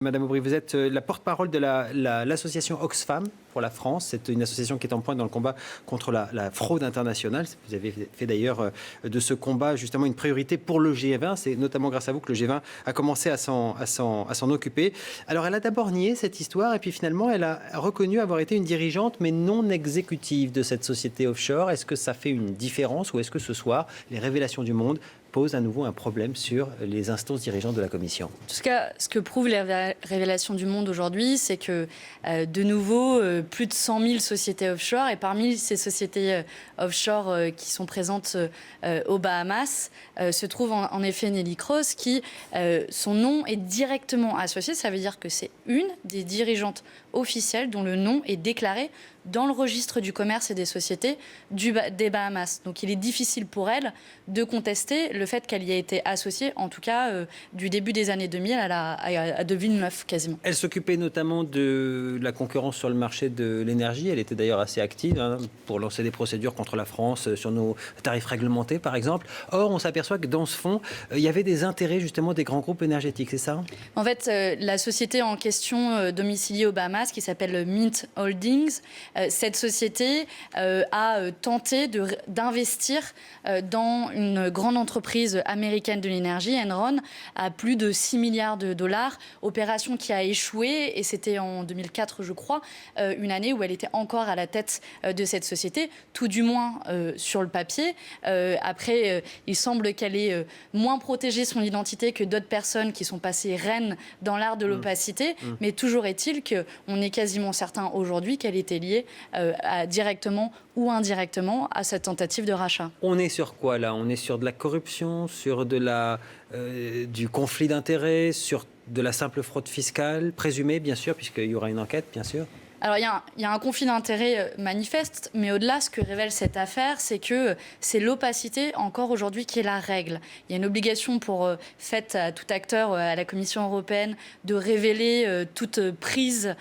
Madame Aubry, vous êtes la porte-parole de l'association Oxfam pour la France. C'est une association qui est en pointe dans le combat contre la fraude internationale. Vous avez fait d'ailleurs de ce combat justement une priorité pour le G20. C'est notamment grâce à vous que le G20 a commencé à s'en occuper. Alors elle a d'abord nié cette histoire et puis finalement elle a reconnu avoir été une dirigeante mais non exécutive de cette société offshore. Est-ce que ça fait une différence ou est-ce que ce soir les révélations du monde pose à nouveau un problème sur les instances dirigeantes de la Commission? En tout cas, ce que prouvent les révélations du monde aujourd'hui, c'est que, de nouveau, plus de 100 000 sociétés offshore, et parmi ces sociétés offshore qui sont présentes aux Bahamas, se trouve en effet Neelie Kroes, qui, son nom est directement associé. Ça veut dire que c'est une des dirigeantes officielles dont le nom est déclaré dans le registre du commerce et des sociétés des Bahamas. Donc il est difficile pour elle de contester le fait qu'elle y ait été associée, en tout cas du début des années 2000 à 2009 quasiment. Elle s'occupait notamment de la concurrence sur le marché de l'énergie. Elle était d'ailleurs assez active pour lancer des procédures contre la France sur nos tarifs réglementés par exemple. Or on s'aperçoit que dans ce fonds, il y avait des intérêts justement des grands groupes énergétiques, c'est ça? En fait, la société en question domiciliée aux Bahamas, qui s'appelle Mint Holdings, cette société a tenté d'investir dans une grande entreprise américaine de l'énergie, Enron, à plus de 6 milliards de dollars. Opération qui a échoué, et c'était en 2004, je crois, une année où elle était encore à la tête de cette société, tout du moins sur le papier. Après, il semble qu'elle ait moins protégé son identité que d'autres personnes qui sont passées reines dans l'art de l'opacité. Mais toujours est-il qu'on est quasiment certain aujourd'hui qu'elle était liée directement ou indirectement à cette tentative de rachat. On est sur quoi là? On est sur de la corruption, sur du conflit d'intérêts, sur de la simple fraude fiscale, présumée bien sûr, puisqu'il y aura une enquête bien sûr. Alors, il y a un conflit d'intérêts manifeste, mais au-delà, ce que révèle cette affaire, c'est que c'est l'opacité, encore aujourd'hui, qui est la règle. Il y a une obligation faite à tout acteur, à la Commission européenne, de révéler toute prise,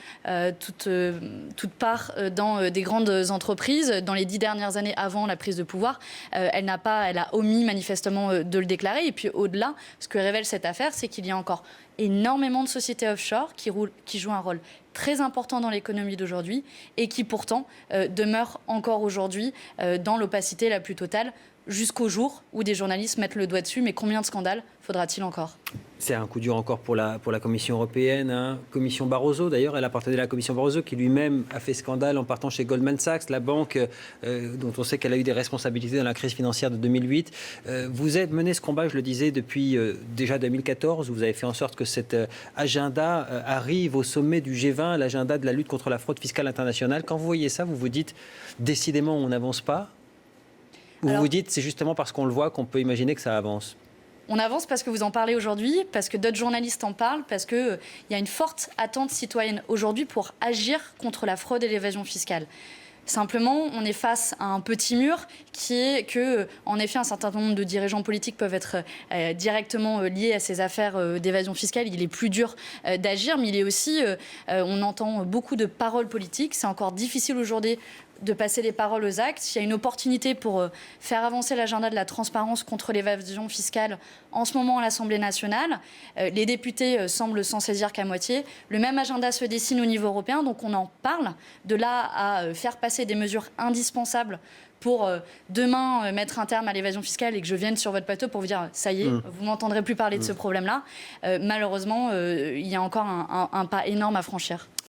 toute part dans des grandes entreprises. Dans les 10 dernières années avant la prise de pouvoir, elle a omis manifestement de le déclarer. Et puis, au-delà, ce que révèle cette affaire, c'est qu'il y a encore énormément de sociétés offshore qui jouent un rôle très important dans l'économie d'aujourd'hui et qui pourtant demeurent encore aujourd'hui dans l'opacité la plus totale jusqu'au jour où des journalistes mettent le doigt dessus. Mais combien de scandales faudra-t-il encore? C'est un coup dur encore pour la Commission européenne. Commission Barroso, d'ailleurs, elle appartenait à la Commission Barroso qui lui-même a fait scandale en partant chez Goldman Sachs, la banque dont on sait qu'elle a eu des responsabilités dans la crise financière de 2008. Vous avez mené ce combat, je le disais, depuis déjà 2014. Vous avez fait en sorte que cet agenda arrive au sommet du G20, l'agenda de la lutte contre la fraude fiscale internationale. Quand vous voyez ça, vous vous dites, décidément, on n'avance pas? Ou vous vous dites, c'est justement parce qu'on le voit qu'on peut imaginer que ça avance? On avance parce que vous en parlez aujourd'hui, parce que d'autres journalistes en parlent, parce qu'il y a une forte attente citoyenne aujourd'hui pour agir contre la fraude et l'évasion fiscale. Simplement, on est face à un petit mur qui est que, en effet, un certain nombre de dirigeants politiques peuvent être directement liés à ces affaires d'évasion fiscale. Il est plus dur d'agir, mais il est aussi, on entend beaucoup de paroles politiques. C'est encore difficile aujourd'hui de passer des paroles aux actes. Il y a une opportunité pour faire avancer l'agenda de la transparence contre l'évasion fiscale en ce moment à l'Assemblée nationale. Les députés semblent s'en saisir qu'à moitié. Le même agenda se dessine au niveau européen, donc on en parle. De là à faire passer des mesures indispensables pour demain mettre un terme à l'évasion fiscale et que je vienne sur votre plateau pour vous dire ça y est, vous m'entendrez plus parler de ce problème-là. Malheureusement, il y a encore un pas énorme à franchir.